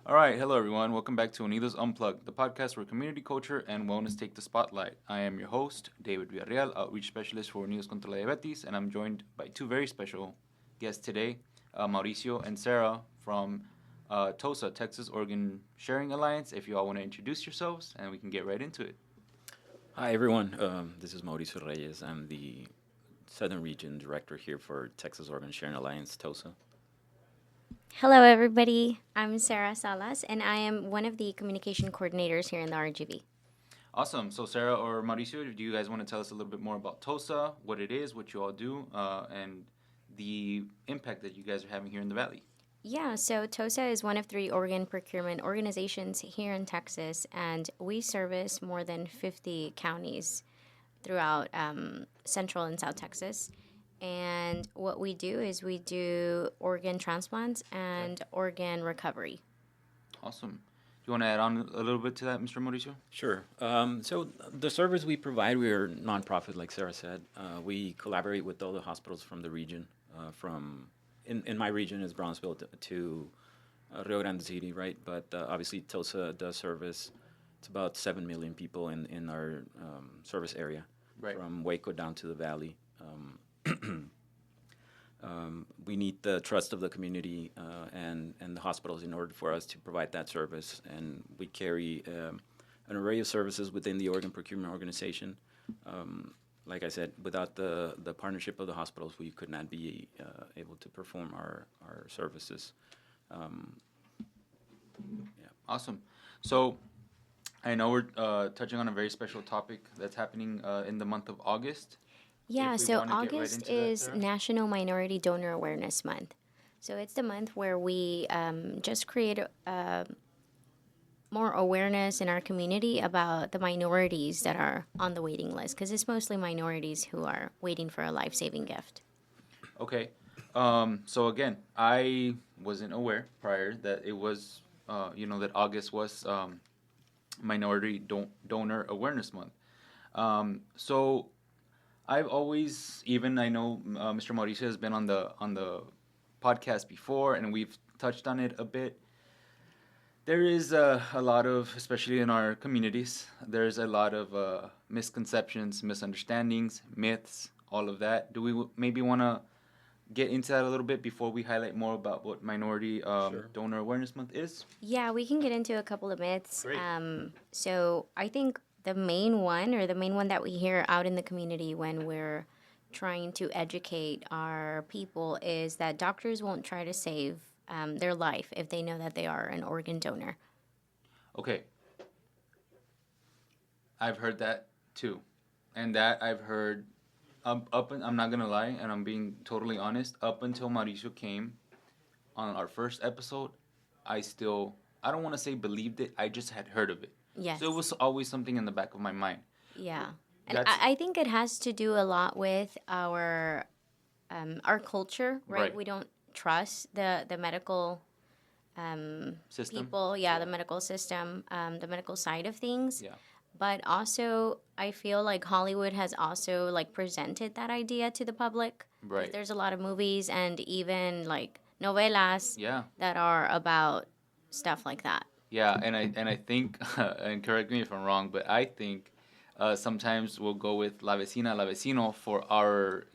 All right, hello everyone. Welcome back to Unidos Unplugged, the podcast where community culture and wellness take the spotlight. I am your host, David Villarreal, outreach specialist for Unidos contra la Diabetes, and I'm joined by two very special guests today, Mauricio and Sarah from TOSA, Texas Organ Sharing Alliance. If you all want to introduce yourselves, and we can get right into it. Hi, everyone. This is Mauricio Reyes. I'm the Southern Region Director here for Texas Organ Sharing Alliance, TOSA. Hello, everybody. I'm Sarah Salas, and I am one of the communication coordinators here in the RGV. Awesome. So, Sarah or Mauricio, do you guys want to tell us a little bit more about TOSA, what it is, what you all do, and the impact that you guys are having here in the Valley? Yeah, so TOSA is one of three organ procurement organizations here in Texas, and we service more than 50 counties throughout Central and South Texas. And what we do is we do organ transplants and organ recovery. Awesome. Do you want to add on a little bit to that, Mr. Mauricio? Sure. So the service we provide, we are nonprofit, like Sarah said. We collaborate with all the hospitals from the region. In my region is Brownsville to Rio Grande City, right? But obviously TOSA does service. It's about 7 million people in our service area, Right. from Waco down to the valley. We need the trust of the community and the hospitals in order for us to provide that service. And we carry an array of services within the organ procurement organization. Like I said, without the partnership of the hospitals, we could not be able to perform our services. Um, yeah. Awesome. So I know we're touching on a very special topic that's happening in the month of August. Yeah, If we so want to get right August into that, is Sarah? National Minority Donor Awareness Month. So it's the month where we just create more awareness in our community about the minorities that are on the waiting list, because it's mostly minorities who are waiting for a life saving gift. Okay. So again, I wasn't aware prior that it was, that August was Minority Donor Awareness Month. So I've always, even I know Mr. Mauricio has been on the podcast before, and we've touched on it a bit. There is a lot of, especially in our communities, there's a lot of misconceptions, misunderstandings, myths, all of that. Do we maybe want to get into that a little bit before we highlight more about what Minority Sure. Donor Awareness Month is? Yeah, we can get into a couple of myths. Great. So I think the main one that we hear out in the community when we're trying to educate our people is that doctors won't try to save their life if they know that they are an organ donor. Okay, I've heard that too, and that I've heard I'm not gonna lie, and I'm being totally honest. Up until Mauricio came on our first episode, I don't want to say believed it. I just had heard of it, Yes. so it was always something in the back of my mind. Yeah. And That's I think it has to do a lot with our culture, right? right. We don't trust the medical System. people, the medical system, the medical side of things. Yeah. But also, I feel like Hollywood has also like presented that idea to the public. 'Cause Right. there's a lot of movies and even like novelas Yeah. that are about stuff like that. Yeah, and I think, and correct me if I'm wrong, but I think sometimes we'll go with la vecina, la vecino for our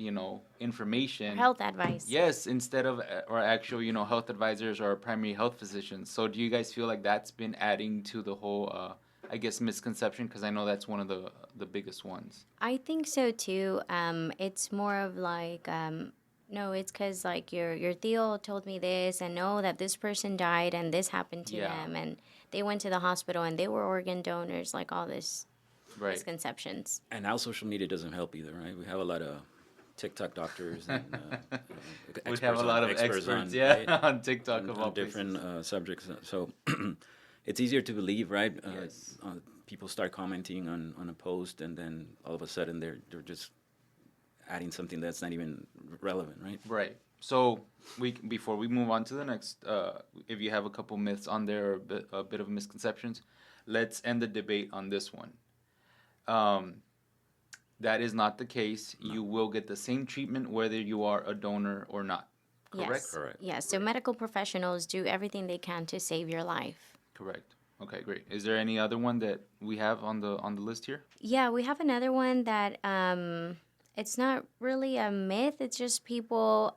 information. Health advice. Yes, instead of our actual health advisors or our primary health physicians. So do you guys feel like that's been adding to the whole I guess misconception? Because I know that's one of the biggest ones. I think so too. It's more of like, no, it's because like your tío told me this, and know that this person died and this happened to Yeah. them, and they went to the hospital and they were organ donors, like all this Right. misconceptions. And now social media doesn't help either, right? We have a lot of TikTok doctors and We have a lot of experts, on, yeah, right? on TikTok of on all different places. subjects. So it's easier to believe, right? Yes. People start commenting on a post, and then all of a sudden they're just adding something that's not even relevant, right? Right. So before we move on to the next, if you have a couple myths on there or a bit of misconceptions, let's end the debate on this one. Um, that is not the case. No. You will get the same treatment whether you are a donor or not. correct? Correct. Yes. So medical professionals do everything they can to save your life. Correct. Okay, great. Is there any other one that we have on the list here? Yeah, we have another one that it's not really a myth. It's just people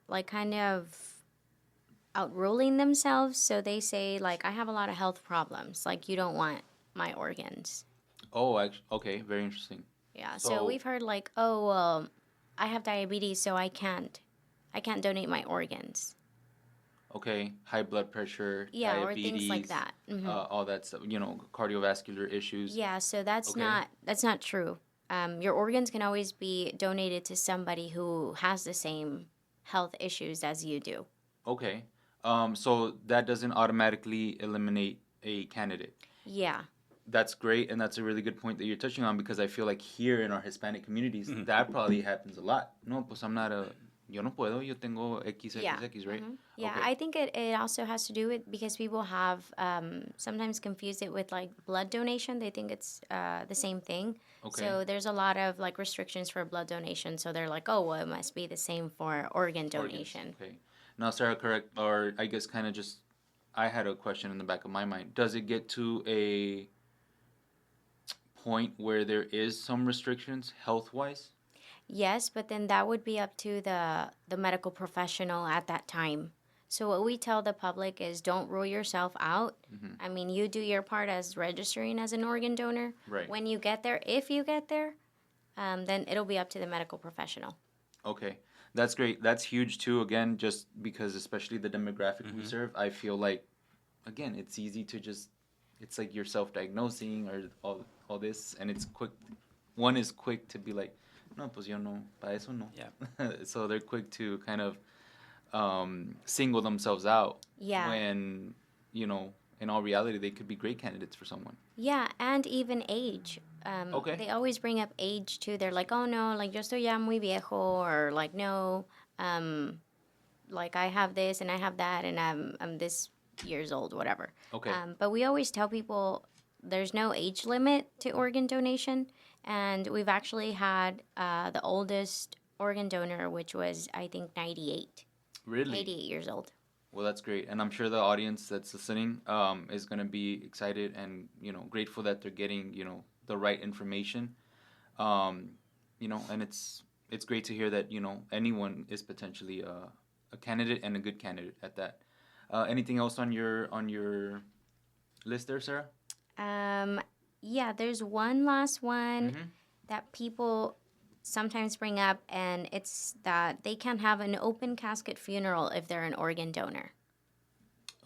like kind of outruling themselves. So they say like, I have a lot of health problems. Like you don't want my organs. Oh, okay, very interesting. Yeah. So So, we've heard like, oh, well, I have diabetes, so I can't donate my organs. okay, high blood pressure, Yeah, or things like diabetes, that. all that stuff, cardiovascular issues. Yeah. So that's Okay, not true. Your organs can always be donated to somebody who has the same health issues as you do. okay. So that doesn't automatically eliminate a candidate. Yeah. That's great, and that's a really good point that you're touching on because I feel like here in our Hispanic communities, Mhm. that probably happens a lot. No, pues I'm not a, yo no puedo, yo tengo Yeah. XXX, right? Yeah, Okay, I think it also has to do with because people have sometimes confused it with like blood donation. They think it's the same thing. okay. So there's a lot of like restrictions for blood donation. So they're like, oh, well, it must be the same for organ Organs, donation. okay. Now, Sarah, correct, or I guess kind of just, I had a question in the back of my mind. Does it get to a point where there is some restrictions health-wise? Yes, but then that would be up to the medical professional at that time. So what we tell the public is don't rule yourself out. Hmm. I mean, you do your part as registering as an organ donor. Right. When you get there, if you get there, then it'll be up to the medical professional. Okay, that's great. That's huge too. Again, just because especially the demographic we Mhm. serve, I feel like again it's easy to just it's like you're self-diagnosing or all this, and it's quick. One is quick to be like, no, pues yo no, para eso no. Yeah. So they're quick to kind of single themselves out Yeah. when in all reality they could be great candidates for someone. Yeah, and even age. Okay. They always bring up age too. They're like, oh no, like yo estoy ya muy viejo, or like no, like I have this and I have that, and I'm this years old, whatever. Okay. But we always tell people there's no age limit to organ donation, and we've actually had the oldest organ donor, which was I think 98, Really? 88 years old. Well, that's great, and I'm sure the audience that's listening is going to be excited and grateful that they're getting the right information. Um, and it's great to hear that anyone is potentially a candidate and a good candidate at that. Anything else on your list there, Sarah? Yeah, there's one last one Mm-hmm. that people sometimes bring up, and it's that they can have an open casket funeral if they're an organ donor.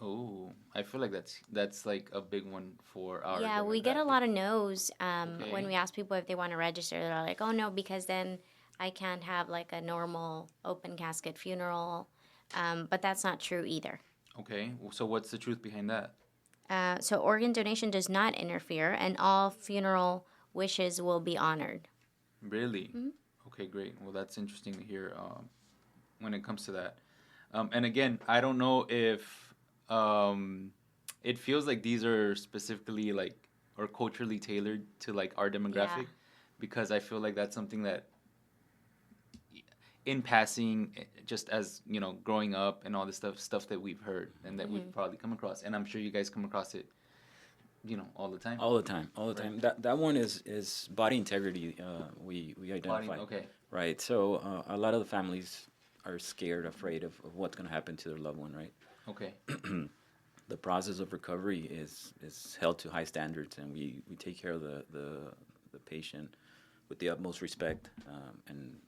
Oh, I feel like that's like a big one for our. Yeah, we get a demographic. lot of no's Okay. when we ask people if they want to register. They're like, oh no, because then I can't have like a normal open casket funeral. But that's not true either. Okay, so what's the truth behind that? So organ donation does not interfere, and all funeral wishes will be honored. Really? Mhm. Okay, great. Well, that's interesting to hear when it comes to that. And again, I don't know if it feels like these are specifically like or culturally tailored to like our demographic because I feel like that's something that in passing just as growing up and all this stuff that we've heard and that we've probably come across and I'm sure you guys come across it all the time. All the time, all the Right. time. That one is body integrity. We identify. Okay. Right. So a lot of the families are scared, afraid of what's going to happen to their loved one. Right. Okay. The process of recovery is held to high standards, and we take care of the patient with the utmost respect, and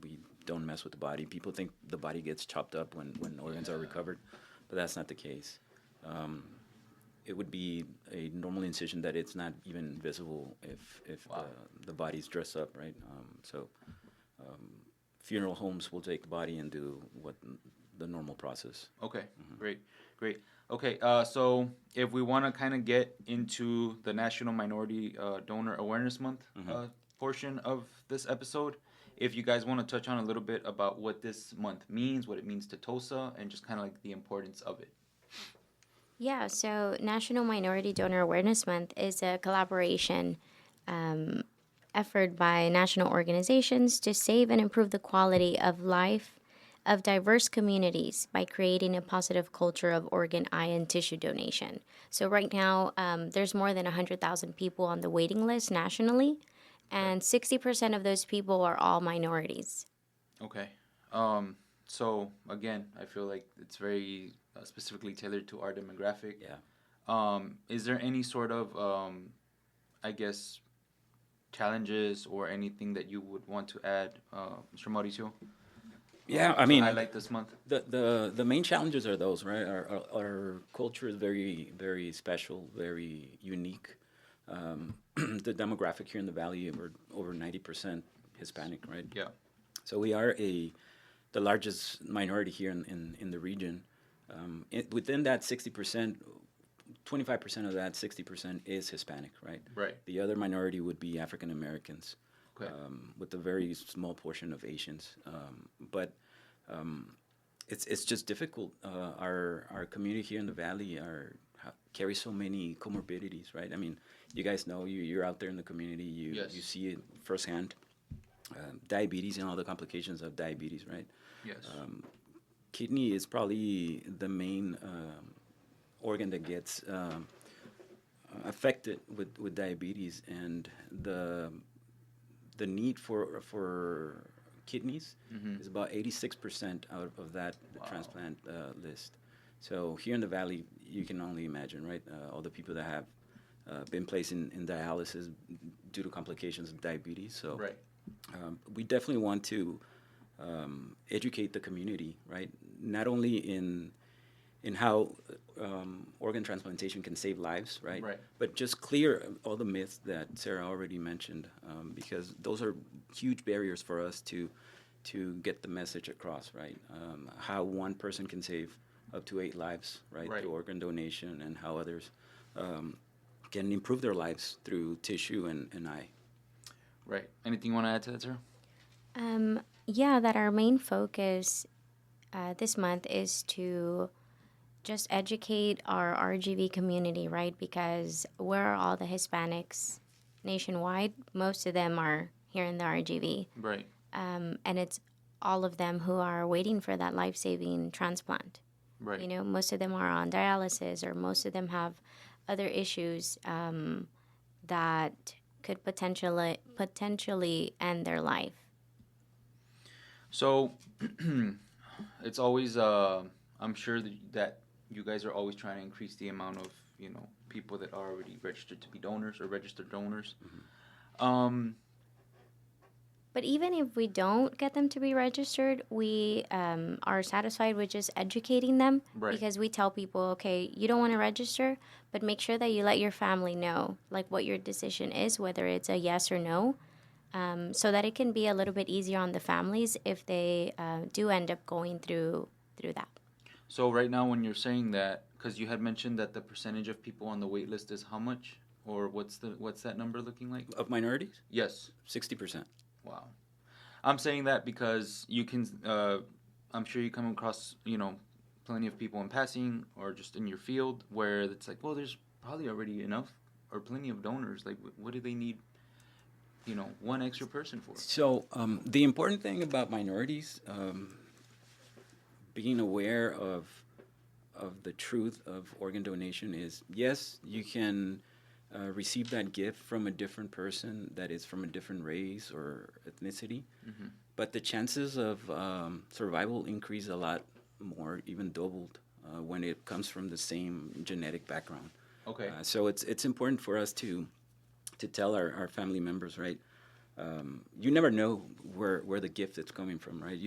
we don't mess with the body. People think the body gets chopped up when organs are recovered, but that's not the case. It would be a normal incision that it's not even visible if Wow. the body's dressed up, right? Funeral homes will take the body and do what the normal process. Okay, great. Okay, so if we want to kind of get into the National Minority Donor Awareness Month portion of this episode, if you guys want to touch on a little bit about what this month means, what it means to TOSA, and just kind of like the importance of it. Yeah, so National Minority Donor Awareness Month is a collaboration effort by national organizations to save and improve the quality of life of diverse communities by creating a positive culture of organ, eye, and tissue donation. So right now, there's more than 100,000 people on the waiting list nationally, and 60% of those people are all minorities. Okay. So again, I feel like it's very specifically tailored to our demographic. Yeah. Is there any sort of, I guess, challenges or anything that you would want to add, Mr. Mauricio, Yeah, I to mean, highlight this month? the main challenges are those, right? Our culture is very, very special, very unique. The demographic here in the valley, we're over 90% Hispanic, right? Yeah. So we are the largest minority here in the region. Within that 60%, 25% of that 60% is Hispanic, right? Right. The other minority would be African Americans, Okay. with a very small portion of Asians. But it's just difficult. Our community here in the valley carries so many comorbidities, right? I mean, you guys know, you're out there in the community. Yes. You see it firsthand. Diabetes and all the complications of diabetes, right? Yes. Kidney is probably the main organ that gets affected with diabetes, and the need for kidneys is about 86% out of that transplant list. So here in the valley, you can only imagine, right? All the people that have been placed in dialysis due to complications of diabetes. So Right. we definitely want to educate the community, right? Not only in how organ transplantation can save lives, right? Right. But just clear all the myths that Sarah already mentioned, because those are huge barriers for us to get the message across, right? How one person can save up to 8 lives, right, Right. through organ donation, and how others can improve their lives through tissue and eye. Right. Anything you want to add to that, sir? Yeah, that our main focus this month is to just educate our RGV community, right? Because where are all the Hispanics nationwide? Most of them are here in the RGV. Right. And it's all of them who are waiting for that life-saving transplant. Right. You know, most of them are on dialysis, or most of them have other issues that could potentially end their life. So it's always, I'm sure that you guys are always trying to increase the amount of, people that are already registered to be donors or registered donors. But even if we don't get them to be registered, we are satisfied with just educating them. Right. Because we tell people, okay, you don't want to register, but make sure that you let your family know, like, what your decision is, whether it's a yes or no, so that it can be a little bit easier on the families if they do end up going through that. So right now, when you're saying that, because you had mentioned that the percentage of people on the wait list is how much, or what's that number looking like? Of minorities, Yes. 60%. Wow. I'm saying that because you can, I'm sure you come across, plenty of people in passing or just in your field where it's like, well, there's probably already enough or plenty of donors. Like, what do they need, one extra person for? So the important thing about minorities, being aware of the truth of organ donation is, yes, you can receive that gift from a different person that is from a different race or ethnicity, but the chances of survival increase a lot more, even doubled, when it comes from the same genetic background. Okay. So it's important for us to tell our family members, right? You never know where the gift is coming from, right?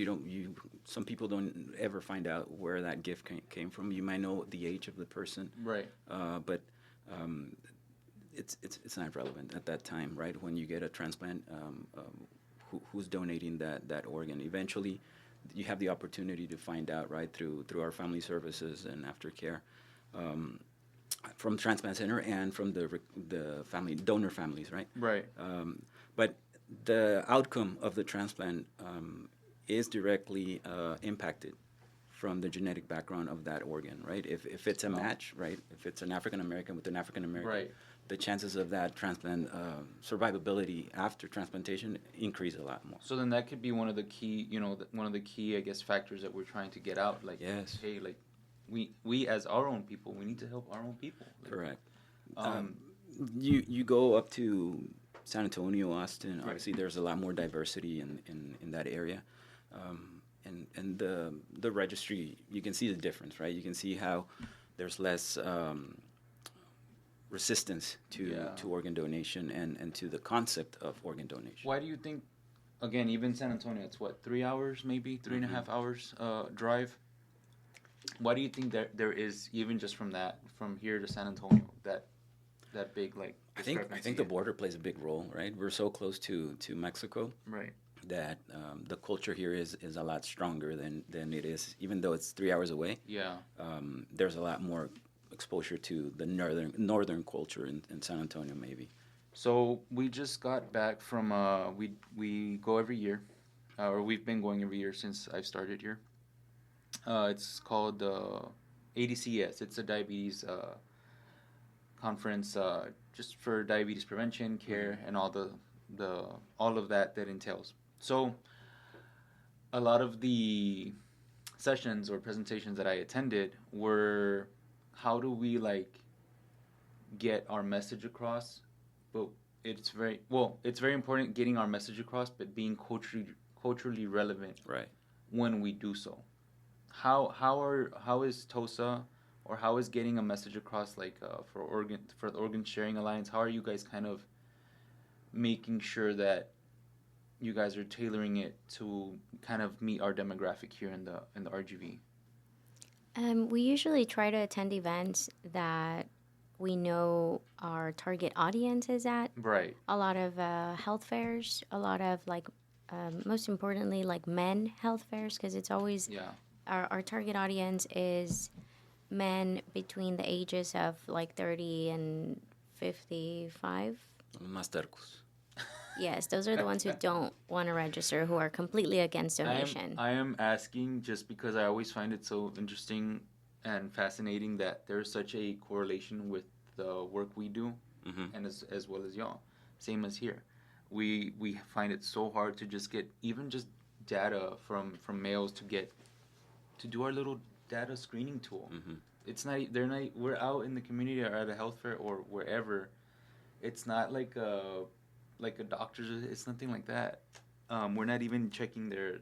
Some people don't ever find out where that gift came from. You might know the age of the person, Right. But it's not relevant at that time, right? When you get a transplant, who's donating that organ? Eventually, you have the opportunity to find out, right, through our family services and aftercare, from transplant center and from the family donor families, right? Right. But the outcome of the transplant is directly impacted from the genetic background of that organ, right? If it's a match, right? If it's an African American with an African American, Right. the chances of that transplant survivability after transplantation increase a lot more. So then that could be one of the key, one of the key, I guess, factors that we're trying to get out. Like, Yes. hey, like, we as our own people, we need to help our own people. Like, Correct. Um, You go up to San Antonio, Austin. Right. Obviously, there's a lot more diversity in that area, and the registry. You can see the difference, right? You can see how there's less resistance to organ donation and to the concept of organ donation. why do you think, again, even San Antonio, it's what, 3 hours, maybe 3.5 hours drive? Why do you think there is, even just from here to San Antonio, that big, like, I think discrepancy? the border plays a big role, right? We're so close to Mexico Right. that the culture here is a lot stronger than it is, even though it's 3 hours away. Yeah. There's a lot more exposure to the northern culture in San Antonio, maybe. So we just got back from we go every year, or we've been going every year since I've started here. It's called ADCS. It's a diabetes conference, just for diabetes prevention, care, and all of that entails. So a lot of the sessions or presentations that I attended were, how do we, like, get our message across? But it's very important getting our message across, but being culturally relevant Right. when we do so. How is TOSA, or how is getting a message across, like, for the Organ Sharing Alliance? How are you guys kind of making sure that you guys are tailoring it to kind of meet our demographic here in the RGV? We usually try to attend events that we know our target audience is at. Right. A lot of health fairs, a lot of, like, most importantly, like, men health fairs, because it's always Yeah. our target audience is men between the ages of like 30 and 55. Más tercos. Yes, those are the ones who don't want to register, who are completely against donation. I am asking just because I always find it so interesting and fascinating that there's such a correlation with the work we do, and as well as y'all. Same as here. We find it so hard to just get even just data from males to do our little data screening tool. It's not, we're out in the community or at a health fair or wherever. It's not like a doctor's, it's nothing like that. We're not even checking their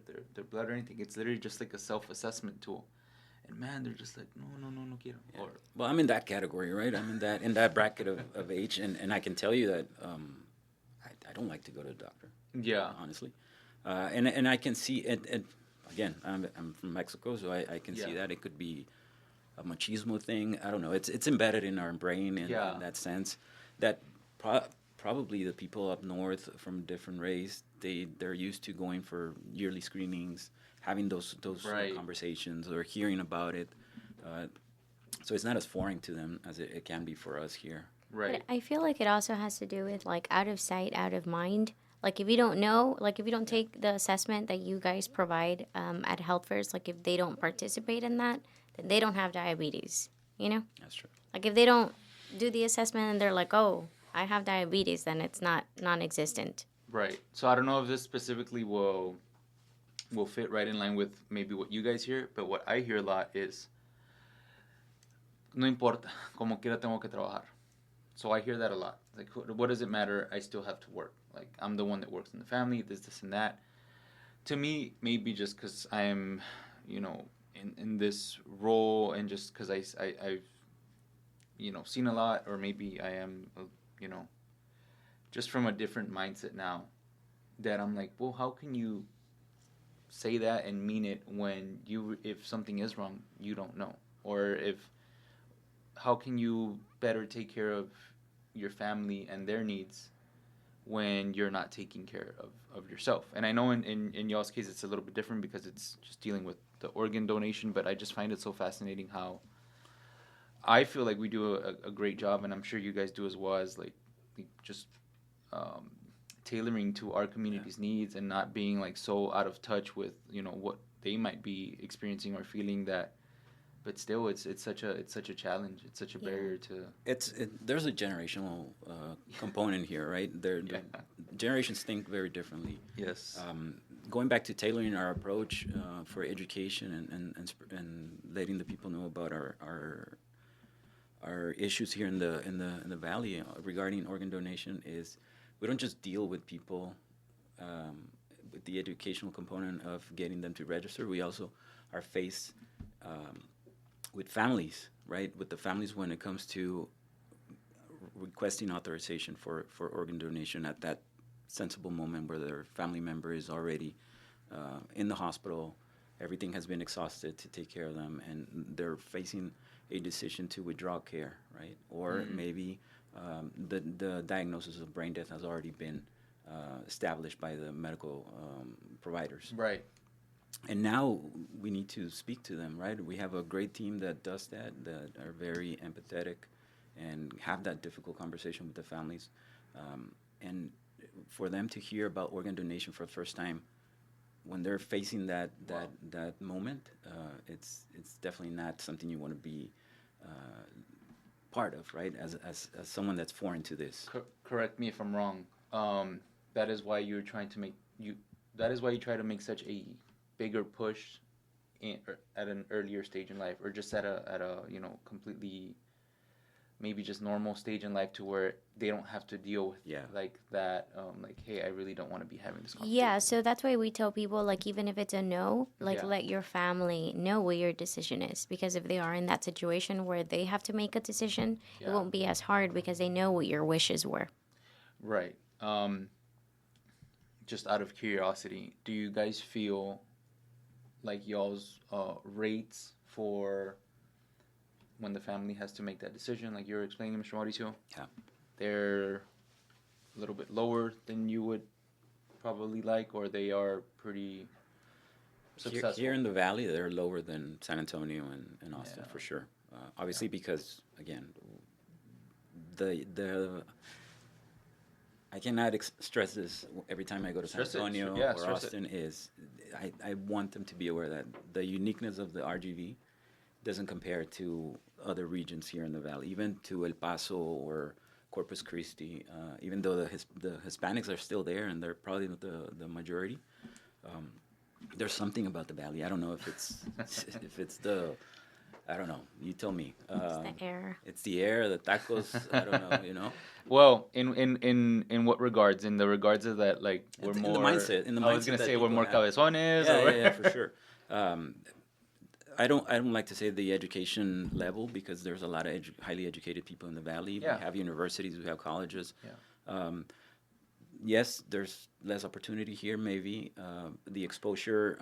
blood or anything. It's literally just like a self-assessment tool. And man, they're just like, no quiero. Yeah. Well, I'm in that category, right? I'm in that bracket of age, and I can tell you that I don't like to go to the doctor. Yeah. Honestly, and I can see it. Again, I'm from Mexico, so I can see that it could be a machismo thing. I don't know. It's embedded in our brain in that sense that probably the people up north from different race, they're used to going for yearly screenings, having those conversations or hearing about it. So it's not as foreign to them as it can be for us here. Right. But I feel like it also has to do with, like, out of sight, out of mind. Like, if you don't know, like, if you don't take the assessment that you guys provide at health fairs, like, if they don't participate in that, then they don't have diabetes, you know? That's true. Like, if they don't do the assessment and they're like, oh, I have diabetes, then it's not non-existent. Right. So I don't know if this specifically will fit right in line with maybe what you guys hear, but what I hear a lot is, no importa, como quiera tengo que trabajar. So I hear that a lot. Like, what does it matter? I still have to work. Like, I'm the one that works in the family, this, and that. To me, maybe just because I am, in this role, and just because I've, seen a lot, or maybe I am, just from a different mindset now, that I'm like, well, how can you say that and mean it when if something is wrong, you don't know? Or how can you better take care of your family and their needs when you're not taking care of yourself? And I know in y'all's case it's a little bit different because it's just dealing with the organ donation, but I just find it so fascinating how I feel like we do a great job, and I'm sure you guys do as well, as like just tailoring to our community's needs and not being like so out of touch with what they might be experiencing or feeling that. But still, it's such a challenge. It's such a Yeah. barrier to. There's a generational component here, right? Yeah. Generations think very differently. Yes. Going back to tailoring our approach for education and letting the people know about our issues here in the valley regarding organ donation is we don't just deal with people with the educational component of getting them to register. We also are faced with families, right? With the families when it comes to requesting authorization for organ donation at that sensible moment where their family member is already in the hospital. Everything has been exhausted to take care of them, and they're facing a decision to withdraw care, right? Or maybe the diagnosis of brain death has already been established by the medical providers. Right. And now we need to speak to them, right? We have a great team that does that are very empathetic and have that difficult conversation with the families. And for them to hear about organ donation for the first time, when they're facing that moment, it's definitely not something you want to be part of, right? As someone that's foreign to this. Correct me if I'm wrong. That is why you're trying to make you. That is why you try to make such a bigger push at an earlier stage in life, or just at a completely maybe just normal stage in life to where they don't have to deal with like that. Like, hey, I really don't want to be having this conversation. Yeah, so that's why we tell people, like, even if it's a no, like, Yeah. let your family know what your decision is. Because if they are in that situation where they have to make a decision, it Yeah. won't be as hard because they know what your wishes were. Right. Just out of curiosity, do you guys feel like y'all's rates for when the family has to make that decision, like you're explaining, Mr. Mauricio? Yeah. They're a little bit lower than you would probably like, or they are pretty successful? Here in the valley, they're lower than San Antonio and Austin, Yeah. for sure. Obviously, because, again, the I cannot stress this every time I go to San Stress it. Antonio Yeah, or stress it. Austin is I want them to be aware that the uniqueness of the RGV doesn't compare to other regions here in the valley, even to El Paso or Corpus Christi. Even though the Hispanics are still there and they're probably the majority, there's something about the valley. I don't know if it's the I don't know. You tell me. It's the air. It's the air, the tacos. I don't know. Well, in what regards? In the regards of that, like we're In more. the mindset. In the mindset I was gonna that say we're people more have. cabezones. Yeah, or... yeah, for sure. I don't like to say the education level because there's a lot of highly educated people in the valley. Yeah. We have universities, we have colleges. Yeah. Yes, there's less opportunity here. Maybe the exposure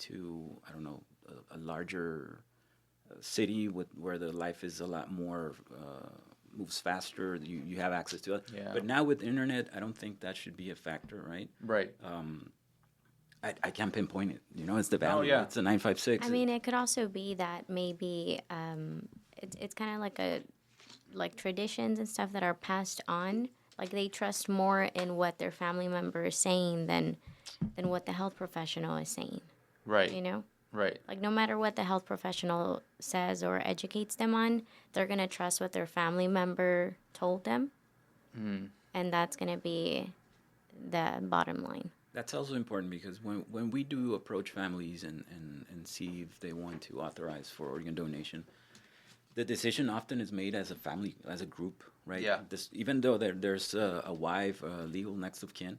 to I don't know a larger city where the life is a lot more moves faster. You have access to it. Yeah. But now with the internet, I don't think that should be a factor, right? Right. I can't pinpoint it. It's the valley. yeah. It's a 956. I mean, it could also be that maybe it's kind of like traditions and stuff that are passed on. Like they trust more in what their family member is saying than what the health professional is saying. Right. You know? Right. Like no matter what the health professional says or educates them on, they're gonna trust what their family member told them, and that's gonna be the bottom line. That's also important because when we do approach families and see if they want to authorize for organ donation, the decision often is made as a family, as a group, right? Yeah. Even though there's a wife, legal next of kin,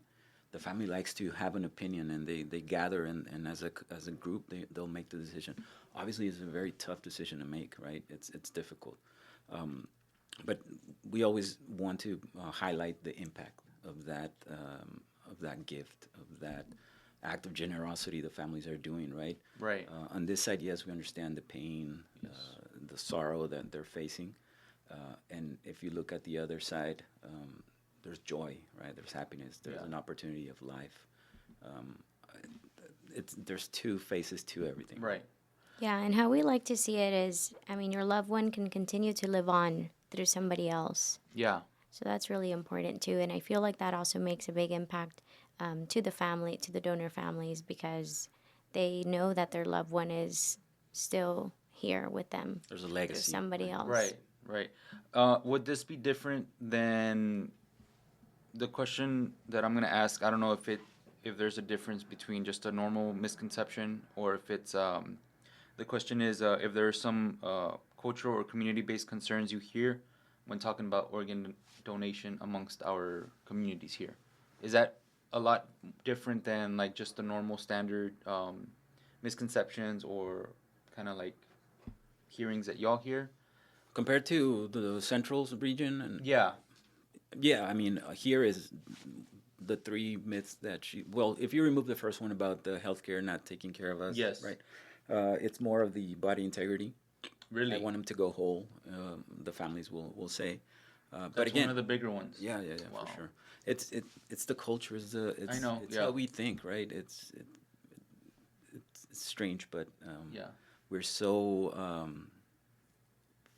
the family likes to have an opinion and they gather and as a group they'll make the decision. Obviously, it's a very tough decision to make, right? It's difficult, but we always want to highlight the impact of that gift, of that act of generosity the families are doing, right? Right. On this side, yes, we understand the pain, the sorrow that they're facing, and if you look at the other side. There's joy, right? There's happiness. There's an opportunity of life. There's two faces to everything. Right. Yeah, and how we like to see it is, I mean, your loved one can continue to live on through somebody else. Yeah. So that's really important too, and I feel like that also makes a big impact to the family, to the donor families, because they know that their loved one is still here with them There's a through legacy. somebody Right. else. Right, right. Would this be different than the question that I'm gonna ask? I don't know if there's a difference between just a normal misconception or if it's the question is if there are some cultural or community-based concerns you hear when talking about organ donation amongst our communities here. Is that a lot different than like just the normal standard misconceptions or kind of like hearings that y'all hear? Compared to the central region, and Yeah. yeah, I mean, here is the three myths that well, if you remove the first one about the healthcare not taking care of us, Yes. right? It's more of the body integrity. Really? I want them to go whole. The families will say, but That's again, one of the bigger ones. yeah, Wow. for sure. It's the culture. It's I know, It's yeah. how we think, right? It's strange, but Yeah. we're so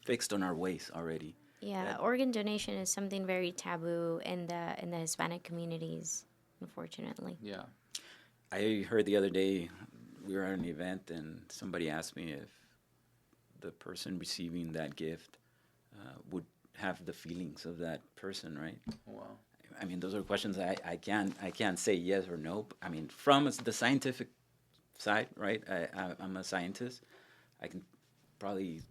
fixed on our ways already. Yeah, That- organ donation is something very taboo in the Hispanic communities, unfortunately. Yeah. I heard the other day we were at an event and somebody asked me if the person receiving that gift would have the feelings of that person, right? Wow. I mean, those are questions I can't say yes or no. I mean, from the scientific side, right? I'm a scientist. I can probably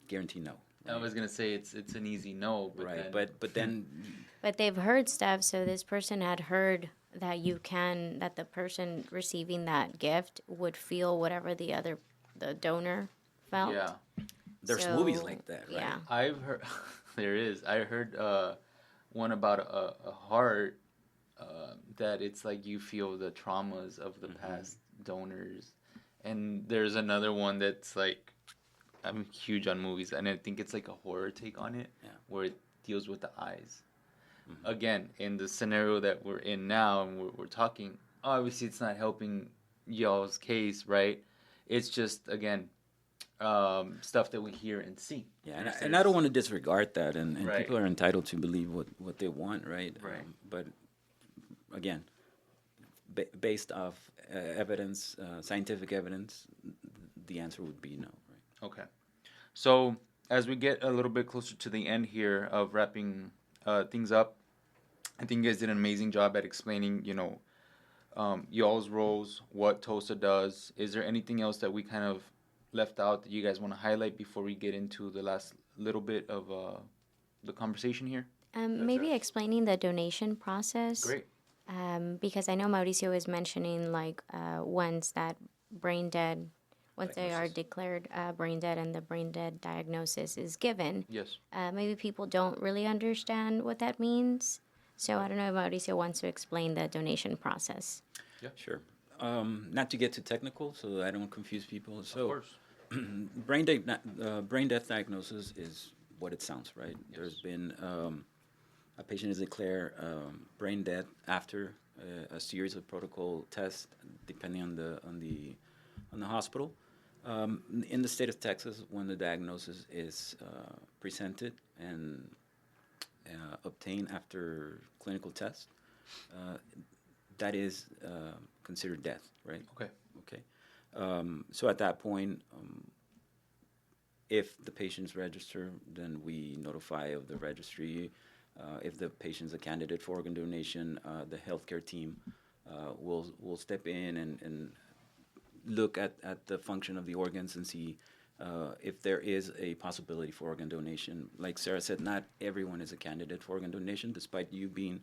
guarantee no. I was gonna say it's an easy no, but Right, then but then But they've heard stuff, so this person had heard that the person receiving that gift would feel whatever the donor felt. yeah, there's So, movies like that, right? Yeah. I've heard there is. I heard one about a heart that it's like you feel the traumas of the past donors, and there's another one that's like I'm huge on movies, and I think it's like a horror take on it, Yeah. where it deals with the eyes. Again, in the scenario that we're in now, and we're talking, obviously it's not helping y'all's case, right? It's just again stuff that we hear and see. Yeah, There's- and I don't want to disregard that, and Right. people are entitled to believe what they want, right? Right. But again, based off evidence, scientific evidence, the answer would be no, right? Okay. So as we get a little bit closer to the end here of wrapping things up, I think you guys did an amazing job at explaining, y'all's roles, what TOSA does. Is there anything else that we kind of left out that you guys want to highlight before we get into the last little bit of the conversation here? Maybe explaining the donation process. Great. Because I know Mauricio is mentioning like once that brain dead, once they are Diagnosis. declared brain dead and the brain dead diagnosis is given, Yes. maybe people don't really understand what that means. So I don't know if Mauricio wants to explain the donation process. Sure. Not to get too technical, so I don't confuse people. So, Of course. brain death diagnosis is what it sounds, right? Yes. There's been a patient is declared brain dead after a series of protocol tests, depending on the hospital. In the state of Texas, when the diagnosis is presented and obtained after clinical test, that is considered death, right? Okay. Okay. So at that point, if the patient's registered, then we notify of the registry. If the patient's a candidate for organ donation, the healthcare team will step in and look at the function of the organs and see if there is a possibility for organ donation. Like Sarah said, not everyone is a candidate for organ donation, despite you being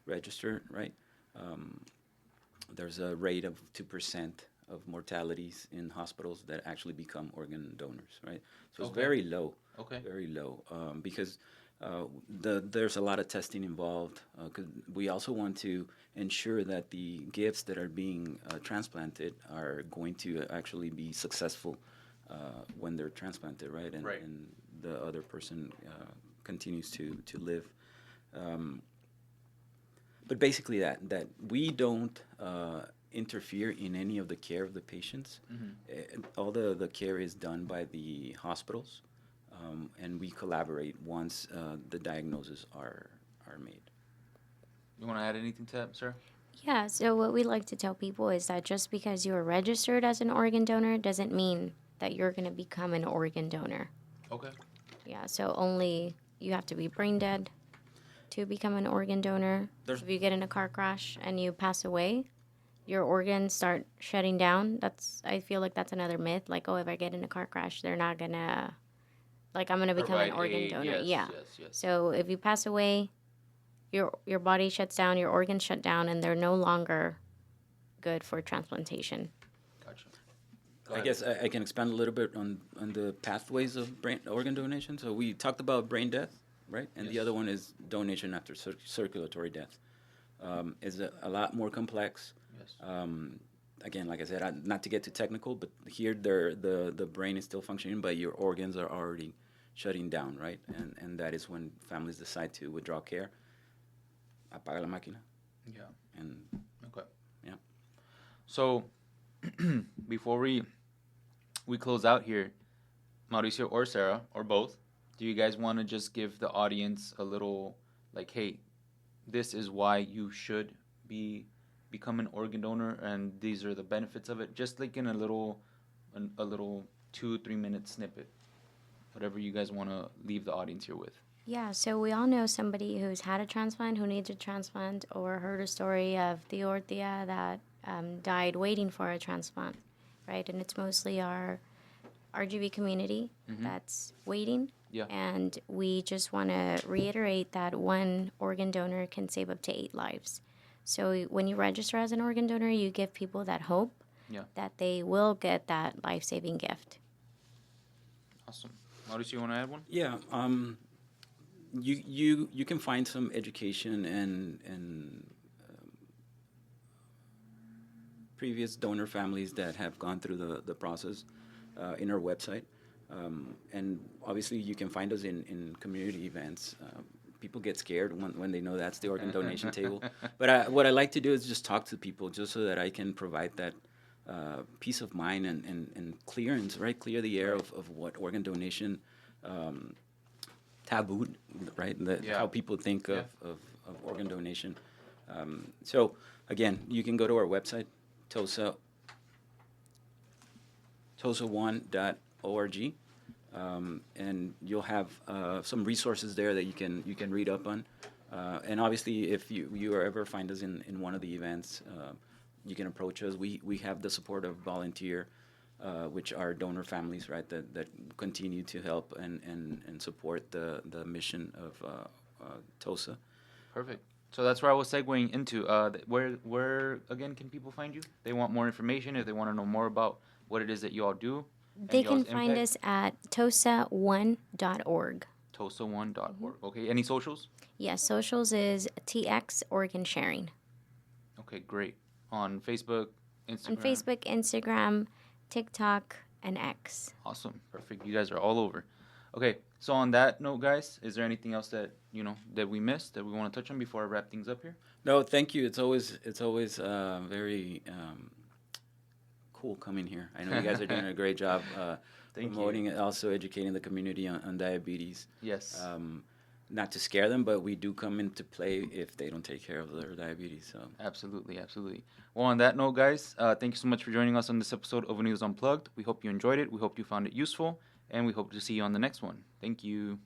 registered, right? There's a rate of 2% of mortalities in hospitals that actually become organ donors, right? So it's Okay. very low, Okay. very low, because there's a lot of testing involved. 'Cause we also want to ensure that the gifts that are being transplanted are going to actually be successful when they're transplanted, right? Right. And the other person continues to live. But basically that we don't interfere in any of the care of the patients. All the care is done by the hospitals, and we collaborate once the diagnoses are made. You want to add anything to that, sir? Yeah, so what we like to tell people is that just because you are registered as an organ donor doesn't mean that you're going to become an organ donor. Okay. Yeah, so only you have to be brain dead to become an organ donor. There's If you get in a car crash and you pass away, your organs start shutting down. I feel like that's another myth. Like, oh, if I get in a car crash, they're not gonna, like, I'm gonna become an Provide organ aid. donor. Yes, Yeah. yes, yes. So if you pass away, your body shuts down, your organs shut down, and they're no longer good for transplantation. Gotcha. I guess I can expand a little bit on the pathways of brain organ donation. So we talked about brain death, right? And the Yes. other one is donation after circulatory death. Is a lot more complex. Yes. Again, like I said, not to get too technical, but here the brain is still functioning, but your organs are already shutting down, right? And that is when families decide to withdraw care. Apaga la máquina. Yeah. And Okay. yeah. So before we close out here, Mauricio or Sarah or both, do you guys want to just give the audience a little like, hey, this is why you should become an organ donor, and these are the benefits of it, just like in a little 2-3 minute snippet, whatever you guys want to leave the audience here with. Yeah, so we all know somebody who's had a transplant, who needs a transplant, or heard a story of Tio or Tia that died waiting for a transplant, right? And it's mostly our RGV community that's waiting. Yeah. And we just want to reiterate that one organ donor can save up to 8 lives. So when you register as an organ donor, you give people that hope Yeah. that they will get that life-saving gift. Awesome. Mauricio, you want to add one? Yeah. You can find some education and previous donor families that have gone through the process in our website. And obviously, you can find us in community events. People get scared when they know that's the organ donation table. But what I like to do is just talk to people just so that I can provide that peace of mind and clearance, right? Clear the air of what organ donation taboo, right? Yeah. How people think Yeah. of organ donation. So, again, you can go to our website, tosa1.org, and you'll have some resources there that you can read up on. And obviously, if you ever find us in one of the events, you can approach us. We have the support of volunteer, which are donor families, right, that continue to help and support the mission of TOSA. Perfect. So that's where I was segueing into. Where again can people find you? They want more information. If they want to know more about what it is that you all do. They can find us at tosa1.org. Tosa1.org. Okay. Any socials? Yes, socials is TX Organ Sharing. Okay, great. On Facebook, Instagram. On Facebook, Instagram, TikTok, and X. Awesome. Perfect. You guys are all over. Okay. So on that note, guys, is there anything else that that we missed that we want to touch on before I wrap things up here? No, thank you. It's always very cool coming here. I know you guys are doing a great job promoting and also educating the community on diabetes. Yes. Not to scare them, but we do come into play if they don't take care of their diabetes. So Absolutely, absolutely. Well, on that note, guys, thank you so much for joining us on this episode of Unidos Unplugged. We hope you enjoyed it. We hope you found it useful, and we hope to see you on the next one. Thank you.